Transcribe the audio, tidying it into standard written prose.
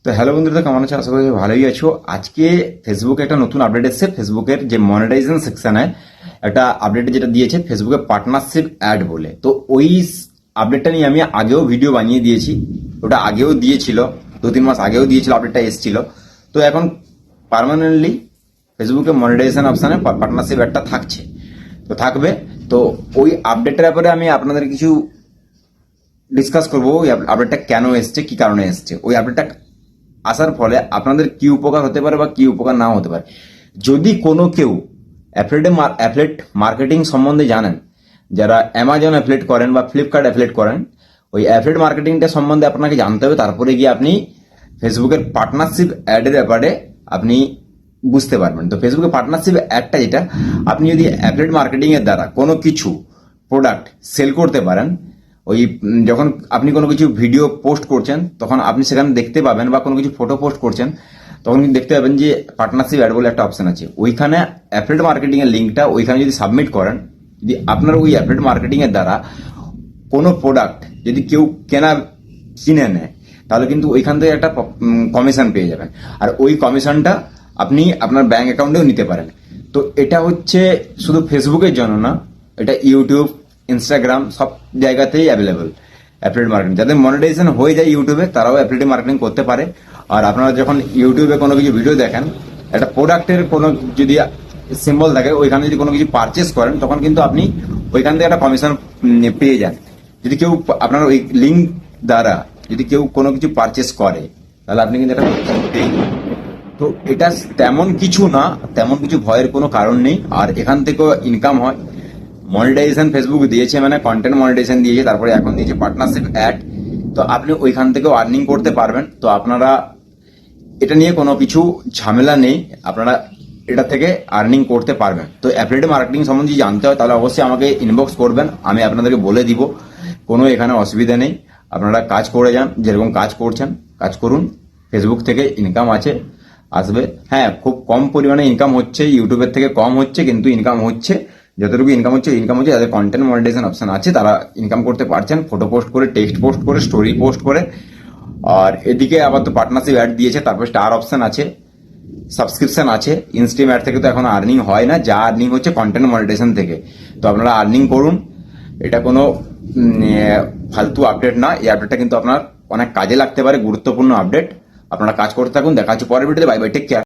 তো হ্যালো বন্ধুরা, কেমন আছো? আশা করি ভালোই আছো। আজকে ফেসবুকে একটা নতুন আপডেট এসেছে। ফেসবুকের যে মনিটাইজেশন সেকশনে একটা আপডেট যেটা দিয়েছে ফেসবুকে পার্টনারশিপ অ্যাড বলে। তো ওই আপডেটটা নিয়ে আমি আগেও ভিডিও বানিয়ে দিয়েছি, ওটা আগেও দিয়েছিল, 2-3 মাস আগেও দিয়েছিল, আপডেটটা এসেছিল। তো এখন পার্মানেন্টলি ফেসবুকে মনিটাইজেশন অপশানে পার্টনারশিপ অ্যাডটা থাকছে, তো থাকবে। তো ওই আপডেটের ব্যাপারে আমি আপনাদের কিছু ডিসকাস করবো। ওই আপডেটটা কেন এসছে, কি কারণে এসছে, ওই আপডেটটা আসার ফলে আপনাদের কি উপকার হতে পারে বা কি উপকার নাও হতে পারে। যদি কোনো কেউ অ্যাফিলিয়েট মার্কেটিং সম্বন্ধে জানেন, যারা অ্যামাজন অ্যাফিলিয়েট করেন বা ফ্লিপকার্ট অ্যাফিলিয়েট করেন, ওই অ্যাফিলিয়েট মার্কেটিংটা সম্বন্ধে আপনাকে জানতে হবে। তারপরে গিয়ে আপনি ফেসবুকের পার্টনারশিপ অ্যাডের ব্যাপারে আপনি বুঝতে পারবেন। তো ফেসবুকে পার্টনারশিপ অ্যাডটা যেটা, আপনি যদি অ্যাফিলিয়েট মার্কেটিং এর দ্বারা কোনো কিছু প্রোডাক্ট সেল করতে পারেন, ওই যখন আপনি কোনো কিছু ভিডিও পোস্ট করছেন তখন আপনি সেখানে দেখতে পাবেন, বা কোনো কিছু ফটো পোস্ট করছেন তখন কিন্তু দেখতে পাবেন যে পার্টনারশিপ অ্যাড বলে একটা অপশন আছে। ওইখানে অ্যাফিলিয়েট মার্কেটিং এর লিঙ্কটা ওইখানে যদি সাবমিট করেন, যদি আপনার ওই অ্যাফিলিয়েট মার্কেটিং এর দ্বারা কোনো প্রোডাক্ট যদি কেউ কিনে নেয়, তাহলে কিন্তু ওইখান থেকে একটা কমিশন পেয়ে যাবেন। আর ওই কমিশনটা আপনি আপনার ব্যাংক অ্যাকাউন্টেও নিতে পারেন। তো এটা হচ্ছে শুধু ফেসবুকের জন্য না, এটা ইউটিউব, ইনস্টাগ্রাম সব জায়গাতেই অ্যাভেলেবল অ্যাফিলিয়েট মার্কেটিং। যাদের মনিটাইজেশন হয়ে যায় ইউটিউবে, তারাও অ্যাফিলিয়েট মার্কেটিং করতে পারে। আর আপনারা যখন ইউটিউবে কোনো কিছু ভিডিও দেখেন, একটা প্রোডাক্টের কোনো যদি সিম্বল থাকে, ওইখানে যদি কোনো কিছু পারচেস করেন, তখন কিন্তু আপনি ওইখান থেকে একটা কমিশন পেয়ে যান। যদি কেউ আপনার ওই লিঙ্ক দ্বারা যদি কেউ কোনো কিছু পারচেস করে, তাহলে আপনি কিন্তু একটা কমিশন পেয়ে যান। তো এটা তেমন কিছু না, তেমন কিছু ভয়ের কোনো কারণ নেই। আর এখান থেকেও ইনকাম হয়। মনিটাইজেশন ফেসবুক দিয়েছে, মানে কন্টেন্ট মনিটাইজেশন দিয়েছে, তারপরে এখন দিয়েছে পার্টনারশিপ অ্যাড। তো আপনি ওইখান থেকেও আর্নিং করতে পারবেন। তো আপনারা এটা নিয়ে কোনো কিছু ঝামেলা নেই, আপনারা এটা থেকে আর্নিং করতে পারবেন। তো অ্যাফিলিয়েট মার্কেটিং সম্বন্ধে যদি জানতে হয়, তাহলে অবশ্যই আমাকে ইনবক্স করবেন, আমি আপনাদেরকে বলে দিব। কোনো এখানে অসুবিধা নেই। আপনারা কাজ করে যান, যেরকম কাজ করছেন কাজ করুন। ফেসবুক থেকে ইনকাম আসবে। হ্যাঁ, খুব কম পরিমাণে ইনকাম হচ্ছে, ইউটিউবের থেকে কম হচ্ছে, কিন্তু ইনকাম হচ্ছে। যতটুকু ইনকাম হচ্ছে যাদের কন্টেন্ট মনিটাইজেশন অপশন আছে তারা ইনকাম করতে পারছেন, ফটো পোস্ট করে, টেক্সট পোস্ট করে, স্টোরি পোস্ট করে। আর এদিকে আবার তো পার্টনারশিপ অ্যাড দিয়েছে, তারপর স্টার অপশন আছে, সাবস্ক্রিপশন আছে। ইনস্ট্রিম অ্যাড থেকে তো এখন আর্নিং হয় না, যা আর্নিং হচ্ছে কন্টেন্ট মনিটাইজেশন থেকে। তো আপনারা আর্নিং করুন। এটা কোনো ফালতু আপডেট না, এই আপডেটটা কিন্তু আপনার অনেক কাজে লাগতে পারে, গুরুত্বপূর্ণ আপডেট। আপনারা কাজ করতে থাকুন। দেখা হচ্ছে পরের ভিডিওতে। Bye bye, take care.